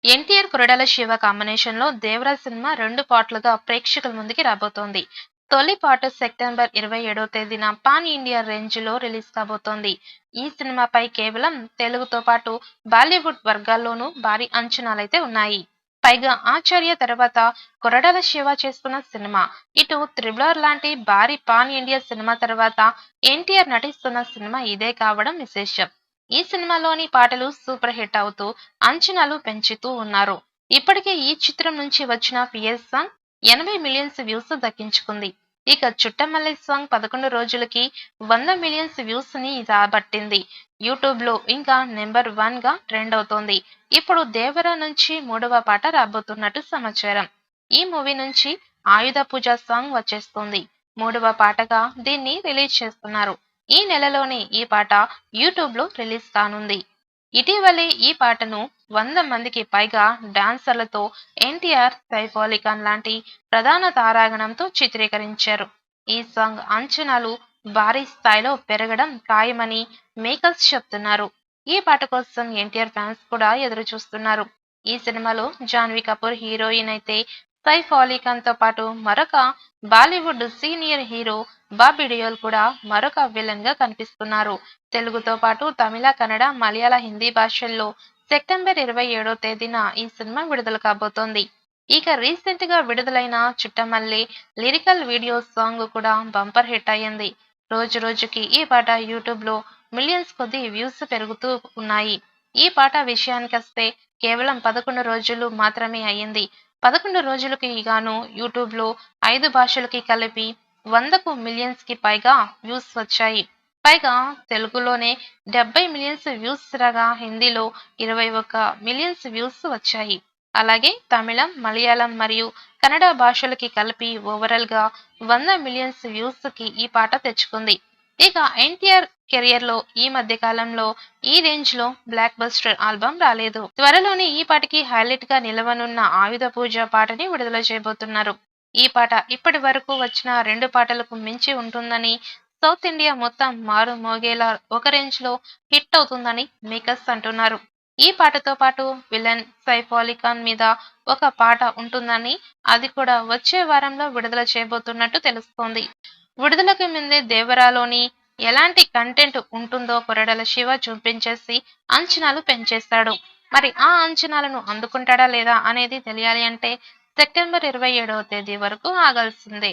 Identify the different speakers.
Speaker 1: NTR కొరడాల Shiva combination లో Devaraj cinema 2 పార్ట్లుగా ప్రేక్షకుల ముందుకి రాబోతోంది. తొలి పార్ట్ సెప్టెంబర్ 27వ తేదీన పాన్ ఇండియా రేంజ్ లో రిలీజ్ కాబోతోంది. ఈ సినిమాపై కేవలం తెలుగుతో పాటు బాలీవుడ్ వర్గాల్లోనూ భారీ అంచనాలైతే ఉన్నాయి. పైగా ఆచార్య తర్వాత కొరడాల శివ చేస్తున్న సినిమా. ఇటు త్రిబులర్ లాంటి భారీ పాన్ ఇండియా సినిమా తర్వాత ఎన్టీఆర్ నటిస్తున్న సినిమా ఇదే కావడం విశేషం. ఈ సినిమాలోని పాటలు సూపర్ హిట్ అవుతూ అంచనాలు పెంచుతూ ఉన్నారు. ఇప్పటికే ఈ చిత్రం నుంచి వచ్చిన పిఎస్ సాంగ్ 80 మిలియన్స్ వ్యూస్ దక్కించుకుంది. ఇక చుట్టమల్లె సాంగ్ 11 రోజులకి 100 మిలియన్స్ వ్యూస్ ని రాబట్టింది. యూట్యూబ్ లో ఇంకా నెంబర్ 1 గా ట్రెండ్ అవుతోంది. ఇప్పుడు దేవర నుంచి మూడవ పాట రాబోతున్నట్టు సమాచారం. ఈ మూవీ నుంచి ఆయుధ పూజ సాంగ్ వచ్చేస్తుంది. మూడవ పాటగా దీన్ని రిలీజ్ చేస్తున్నారు. ఈ నెలలోనే ఈ పాట యూట్యూబ్ లో రిలీజ్ కానుంది. ఇటీవలే ఈ పాటను 100 మందికి పైగా డాన్సర్లతో ఎన్టీఆర్, సైఫ్ అలీ ఖాన్ లాంటి ప్రధాన తారాగణంతో చిత్రీకరించారు. ఈ సాంగ్ అంచనాలు భారీ స్థాయిలో పెరగడం ఖాయమని మేకర్స్ చెప్తున్నారు. ఈ పాట కోసం ఎన్టీఆర్ ఫ్యాన్స్ కూడా ఎదురు చూస్తున్నారు. ఈ సినిమాలో జాన్వీ కపూర్ హీరోయిన్ అయితే సైఫ్ అలీ ఖాన్ తో పాటు మరొక బాలీవుడ్ సీనియర్ హీరో బాబీ డియోల్ కూడా మరొక విలన్ గా కనిపిస్తున్నారు. తెలుగుతో పాటు తమిళ, కన్నడ, మలయాళ, హిందీ భాషల్లో సెప్టెంబర్ 27వ తేదీన ఈ సినిమా విడుదల కాబోతోంది. ఇక రీసెంట్ గా విడుదలైన చుట్టమల్లి లిరికల్ వీడియో సాంగ్ కూడా బంపర్ హిట్ అయ్యింది. రోజు రోజుకి ఈ పాట యూట్యూబ్ లో మిలియన్స్ కొద్ది వ్యూస్ పెరుగుతూ ఉన్నాయి. ఈ పాట విషయానికొస్తే కేవలం 11 రోజులు మాత్రమే అయ్యింది. 11 రోజులకి గాను యూట్యూబ్ లో 5 భాషలకి కలిపి 100కు మిలియన్స్ కి పైగా వ్యూస్ వచ్చాయి. పైగా తెలుగులోనే 70 మిలియన్స్ వ్యూస్ రాగా హిందీలో 21 మిలియన్స్ వ్యూస్ వచ్చాయి. అలాగే తమిళం, మలయాళం మరియు కన్నడ భాషలకి కలిపి ఓవరాల్ గా 100 మిలియన్స్ వ్యూస్ కి ఈ పాట తెచ్చుకుంది. ఇక ఎన్టీఆర్ కెరియర్ లో ఈ మధ్య కాలంలో ఈ రేంజ్ లో బ్లాక్ బస్టర్ ఆల్బమ్ రాలేదు. త్వరలోనే ఈ పాటకి హైలైట్ గా నిలవనున్న ఆయుధ పూజ పాటని విడుదల చేయబోతున్నారు. ఈ పాట ఇప్పటి వరకు వచ్చిన 2 పాటలకు మించి ఉంటుందని, సౌత్ ఇండియా మొత్తం మారు మోగేలా ఒక రేంజ్ లో హిట్ అవుతుందని మేకర్స్ అంటున్నారు. ఈ పాటతో పాటు విలన్ సైఫ్ అలీ ఖాన్ మీద ఒక పాట ఉంటుందని, అది కూడా వచ్చే వారంలో విడుదల చేయబోతున్నట్టు తెలుస్తోంది. విడుదలకు ముందే దేవరాలోని ఎలాంటి కంటెంట్ ఉంటుందో కొరడాల శివ చూపించేసి అంచనాలు పెంచేశాడు. మరి ఆ అంచనాలను అందుకుంటాడా లేదా అనేది తెలియాలి అంటే సెప్టెంబర్ 27వ తేదీ వరకు ఆగాల్సిందే.